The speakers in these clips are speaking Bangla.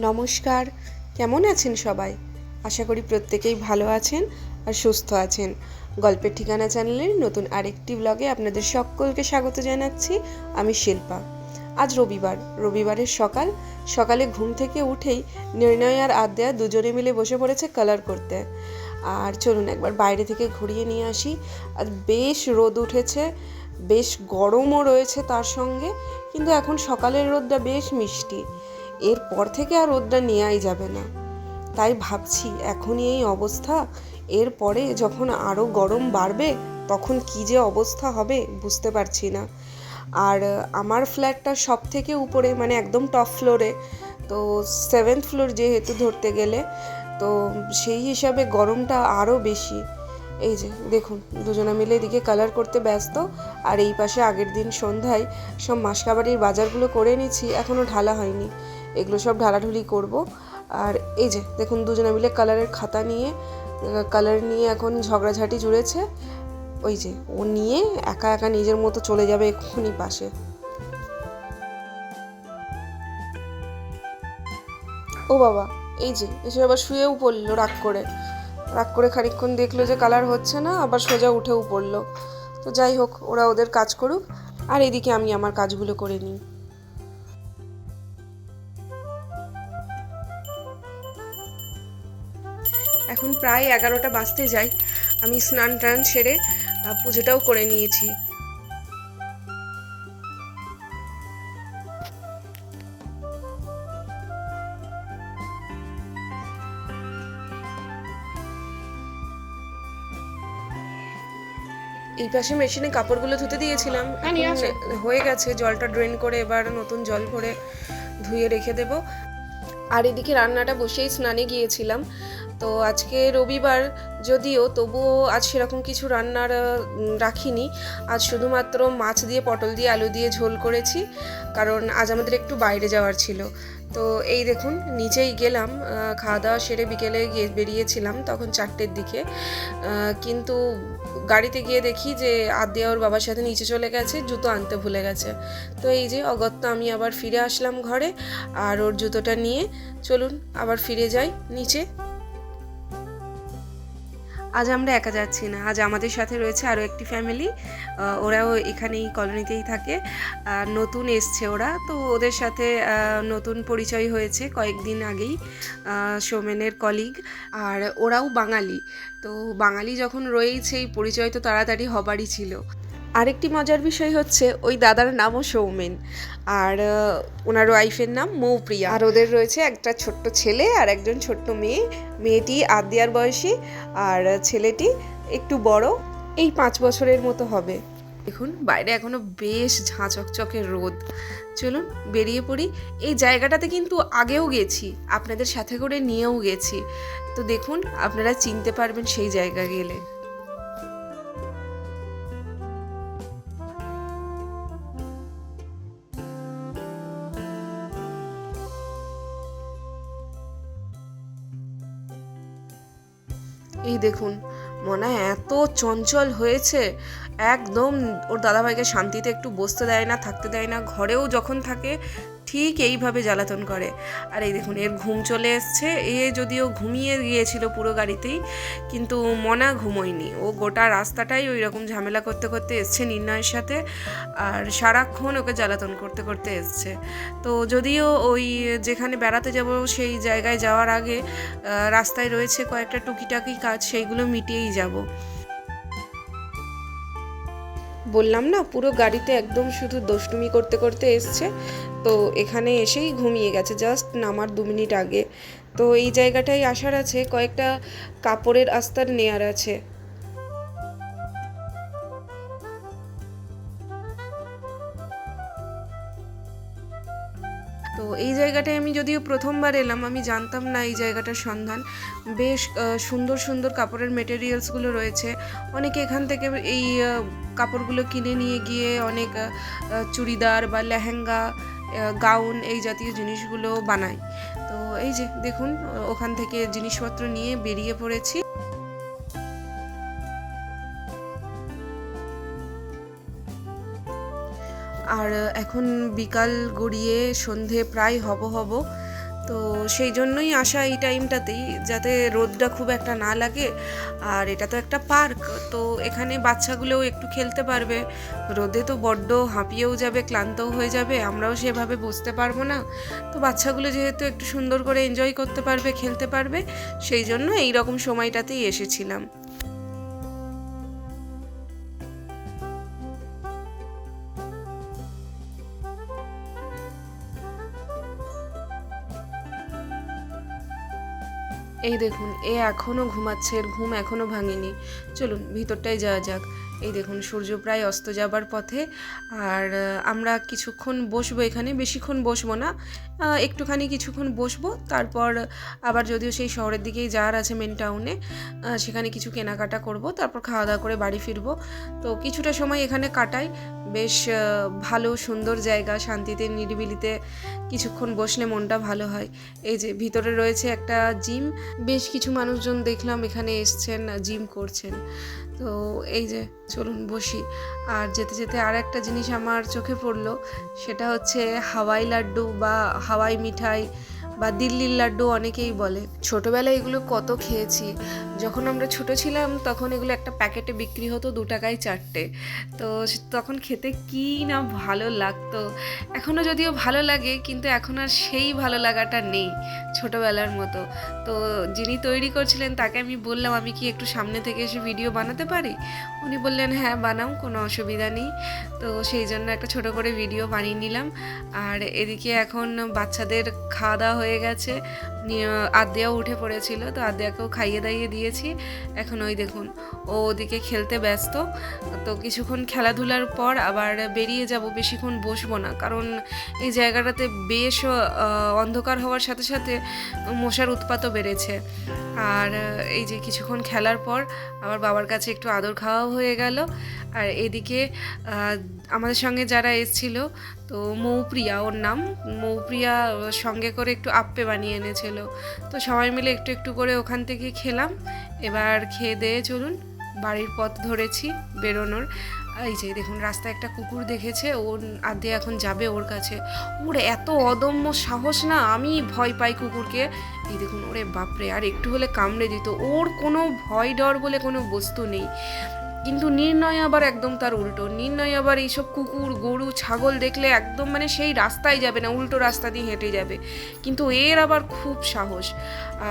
নমস্কার, কেমন আছেন সবাই? আশা করি প্রত্যেকেই ভালো আছেন আর সুস্থ আছেন। গল্পের ঠিকানা চ্যানেলের নতুন আরেকটি ব্লগে আপনাদের সকলকে স্বাগত জানাচ্ছি। আমি শিল্পা। আজ রবিবারের সকালে ঘুম থেকে উঠেই নির্ণয় আর আদ্যা দুজনে মিলে বসে পড়েছে কালার করতে। আর চলুন একবার বাইরে থেকে ঘুরিয়ে নিয়ে আসি। আর বেশ রোদ উঠেছে, বেশ গরমও রয়েছে তার সঙ্গে, কিন্তু এখন সকালের রোদটা বেশ মিষ্টি। এরপর থেকে আর রোদটা নেওয়াই যাবে না। তাই ভাবছি এখনই এই অবস্থা, এরপরে যখন আরও গরম বাড়বে তখন কী যে অবস্থা হবে বুঝতে পারছি না। আর আমার ফ্ল্যাটটা সব থেকে উপরে, মানে একদম টপ ফ্লোরে, তো 7th ফ্লোর যেহেতু ধরতে গেলে, তো সেই হিসাবে গরমটা আরও বেশি। এই যে দেখুন, দুজনে মিলে এদিকে কালার করতে ব্যস্ত, আর এই পাশে আগের দিন সন্ধ্যায় সব মাসকাবাড়ির বাজারগুলো করে নিচ্ছি, এখনও ঢালা হয়নি, এগুলো সব ঢালাঢুলি করব। আর এই যে দেখুন, দুজনে মিলে কালারের খাতা নিয়ে কালার নিয়ে এখন ঝগড়াঝাটি জুড়েছে। ওই যে ও নিয়ে একা একা নিজের মতো চলে যাবে এক্ষুনি পাশে। ও বাবা, এই যে এসে আবার শুয়েও পড়লো রাগ করে খানিকক্ষণ দেখলো যে কালার হচ্ছে না, আবার সোজা উঠেও পড়লো। তো যাই হোক, ওরা ওদের কাজ করুক, আর এদিকে আমি আমার কাজগুলো করে নিই। এখন প্রায় 11টা বাজতে যায়। আমি স্নান টান সেরে পুজোটাও করে নিয়েছি। এই পাশে মেশিনে কাপড়গুলো ধুতে দিয়েছিলাম, হয়ে গেছে, জলটা ড্রেন করে এবার নতুন জল ভরে ধুয়ে রেখে দেব। আর এদিকে রান্নাটা বসেই স্নানে গিয়েছিলাম। তো আজকে রবিবার যদিও, তবুও আজ সেরকম কিছু রান্নার রাখিনি। আজ শুধুমাত্র মাছ দিয়ে, পটল দিয়ে, আলু দিয়ে ঝোল করেছি, কারণ আজ আমাদের একটু বাইরে যাওয়ার ছিল। তো এই দেখুন, নিচেই গেলাম, খাওয়া দাওয়া সেরে বিকেলে বেরিয়েছিলাম তখন 4টের দিকে, কিন্তু গাড়িতে গিয়ে দেখি যে আদ্যা ওর বাবার সাথে নিচে চলে গেছে, জুতো আনতে ভুলে গেছে। তো এই যে অগত্যা আমি আবার ফিরে আসলাম ঘরে, আর ওর জুতোটা নিয়ে চলুন আবার ফিরে যাই নিচে। আজ আমরা একা যাচ্ছি না, আজ আমাদের সাথে রয়েছে আরও একটি ফ্যামিলি। ওরাও এখানেই কলোনিতেই থাকে, নতুন এসছে ওরা, তো ওদের সাথে নতুন পরিচয় হয়েছে কয়েকদিন আগেই, সৌমেনের কলিগ। আর ওরাও বাঙালি, তো বাঙালি যখন রয়েছে এই পরিচয় তো তাড়াতাড়ি হবারই ছিল। আরেকটি মজার বিষয় হচ্ছে, ওই দাদার নামও সৌমেন, আর ওনার ওয়াইফের নাম মৌপ্রিয়া। আর ওদের রয়েছে একটা ছোট্ট ছেলে আর একজন ছোট্ট মেয়ে। মেয়েটি আদ্যার বয়সী, আর ছেলেটি একটু বড়, এই 5 বছরের মতো হবে। দেখুন বাইরে এখনো বেশ ঝাঁ চকচকে রোদ। চলুন বেরিয়ে পড়ি। এই জায়গাটাতে কিন্তু আগেও গেছি, আপনাদের সাথে করে নিয়েও গেছি, তো দেখুন আপনারা চিনতে পারবেন সেই জায়গা গেলে। এই দেখুন, মনা এত চঞ্চল হয়েছে, একদম ওর দাদাভাইকে শান্তিতে একটু বসতে দেয় না, থাকতে দেয় না, ঘরেও যখন থাকে ঠিক এইভাবে জ্বালাতন করে। আর এই দেখুন, এর ঘুম চলে এসছে। এ যদিও ঘুমিয়ে গিয়েছিল পুরো গাড়িতেই, কিন্তু মনা ঘুমোয়নি, ও গোটা রাস্তাটাই ওই রকম ঝামেলা করতে করতে এসছে নির্ণয়ের সাথে, আর সারাক্ষণ ওকে জ্বালাতন করতে করতে এসছে। তো যদিও ওই যেখানে বেড়াতে যাব সেই জায়গায় যাওয়ার আগে রাস্তায় রয়েছে কয়েকটা টুকিটাকি কাজ, সেইগুলো মিটিয়েই যাব। বললাম না, পুরো গাড়িতে একদম শুধু দুষ্টুমি করতে করতে এসছে, তো এখানে এসেই ঘুমিয়ে গেছে জাস্ট নামার 2 মিনিট আগে। তো এই জায়গাটায় আসার আছে, কয়েকটা কাপড়ের আস্তার নেয়ার আছে। তো এই জায়গাটায় আমি যদিও প্রথমবার এলাম, আমি জানতাম না এই জায়গাটার সন্ধান। বেশ সুন্দর সুন্দর কাপড়ের মেটেরিয়ালসগুলো রয়েছে। অনেকে এখান থেকে এই কাপড়গুলো কিনে নিয়ে গিয়ে অনেক চুড়িদার বা লেহেঙ্গা, গাউন, এই জাতীয় জিনিসগুলো বানায়। তো এই যে দেখুন, ওখান থেকে জিনিসপত্র নিয়ে বেরিয়ে পড়েছি। আর এখন বিকাল গড়িয়ে সন্ধে প্রায় হব, তো সেই জন্যই আসা এই টাইমটাতেই, যাতে রোদটা খুব একটা না লাগে। আর এটা তো একটা পার্ক, তো এখানে বাচ্চাগুলোও একটু খেলতে পারবে। রোদে তো বড্ড হাঁপিয়েও যাবে, ক্লান্তও হয়ে যাবে, আমরাও সেভাবে বসতে পারবো না। তো বাচ্চাগুলো যেহেতু একটু সুন্দর করে এনজয় করতে পারবে, খেলতে পারবে, সেই জন্য এই রকম সময়টাতেই এসেছিলাম। এই দেখুন, এ এখনও ঘুমাচ্ছে, এর ঘুম এখনও ভাঙেনি। চলুন ভিতরটায় যাওয়া যাক। এই দেখুন, সূর্য প্রায় অস্ত যাবার পথে। আর আমরা কিছুক্ষণ বসবো এখানে, বেশিক্ষণ বসবো না, একটুখানি কিছুক্ষণ বসবো। তারপর আবার যদিও সেই শহরের দিকেই যাওয়ার আছে, মেন টাউনে, সেখানে কিছু কেনাকাটা করব, তারপর খাওয়া দাওয়া করে বাড়ি ফিরবো। তো কিছুটা সময় এখানে কাটাই, বেশ ভালো সুন্দর জায়গা, শান্তিতে নিরিবিলিতে কিছুক্ষণ বসলে মনটা ভালো হয়। এই যে ভিতরে রয়েছে একটা জিম, বেশ কিছু মানুষজন দেখলাম এখানে এসছেন, জিম করছেন। তো এই যে চলুন বসি। আর যেতে যেতে আর একটা জিনিস আমার চোখে পড়লো, সেটা হচ্ছে হাওয়াই লাড্ডু বা হাওয়াই মিঠাই বা দিল্লির লাড্ডু অনেকেই বলে। ছোটোবেলায় এগুলো কত খেয়েছি। যখন আমরা ছোট ছিলাম তখন এগুলো একটা প্যাকেটে বিক্রি হতো 2 টাকায় 4টে। তো তখন খেতে কী না ভালো লাগতো। এখনও যদিও ভালো লাগে, কিন্তু এখন আর সেই ভালো লাগাটা নেই ছোটোবেলার মতো। তো যিনি তৈরি করছিলেন তাকে আমি বললাম, আমি কি একটু সামনে থেকে এসে ভিডিও বানাতে পারি? উনি বললেন হ্যাঁ বানাও, কোনো অসুবিধা নেই। তো সেই জন্য একটা ছোট করে ভিডিও বানিয়ে নিলাম। আর এদিকে এখন বাচ্চাদের খাওয়া দাওয়া হয়ে গেছে, আদ্যাও উঠে পড়েছিল, তো আদ্যাকেও খাইয়ে দাইয়ে দিয়েছি। এখন ওই দেখুন, ও ওদিকে খেলতে ব্যস্ত। তো কিছুক্ষণ খেলাধুলার পর আবার বেরিয়ে যাব, বেশিক্ষণ বসবো না, কারণ এই জায়গাটাতে বেশ অন্ধকার হওয়ার সাথে সাথে মশার উৎপাতও বেড়েছে। আর এই যে কিছুক্ষণ খেলার পর আবার বাবার কাছে একটু আদর খাওয়াও হয়ে গেল। আর এদিকে আমাদের সঙ্গে যারা এসেছিল, তো মৌপ্রিয়া ওর নাম, মৌপ্রিয়া সঙ্গে করে একটু আপ্পে বানিয়ে এনেছিল। তো সবাই মিলে একটু একটু করে ওখান থেকে খেলাম। এবার খেয়ে দিয়ে চলুন বাড়ির পথ ধরেছি বেরোনোর। এই যে দেখুন, রাস্তায় একটা কুকুর দেখেছে, ওর আদে এখন যাবে ওর কাছে। ওর এত অদম্য সাহস না, আমি ভয় পাই কুকুরকে। এই দেখুন, ওরে বাপরে, আর একটু হলে কামড়ে দিত। ওর কোনো ভয় ডর বলে কোনো বস্তু নেই। কিন্তু নির্ণয় আবার একদম তার উল্টো। নির্ণয় আবার এইসব কুকুর, গরু, ছাগল দেখলে একদম মানে সেই রাস্তায় যাবে না, উল্টো রাস্তা দিয়ে হেঁটে যাবে। কিন্তু এর আবার খুব সাহস।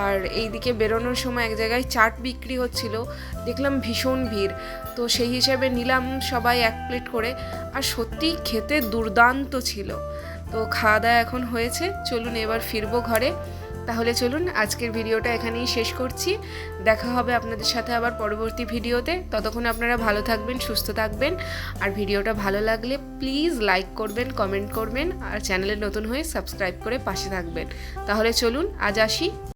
আর এইদিকে বেরোনোর সময় এক জায়গায় চাট বিক্রি হচ্ছিল, দেখলাম ভীষণ ভিড়। তো সেই হিসাবে নিলাম সবাই 1 প্লেট করে, আর সত্যি খেতে দুর্দান্ত ছিল। তো খাওয়া দাওয়া এখন হয়েছে, চলুন এবার ফিরবো ঘরে। তাহলে চলুন আজকের ভিডিওটা এখানেই শেষ করছি। দেখা হবে আপনাদের সাথে আবার পরবর্তী ভিডিওতে। ততক্ষণ আপনারা ভালো থাকবেন, সুস্থ থাকবেন। আর ভিডিওটা ভালো লাগলে প্লিজ লাইক করবেন, কমেন্ট করবেন, আর চ্যানেলে নতুন হয়ে সাবস্ক্রাইব করে পাশে থাকবেন। তাহলে চলুন আজ আসি।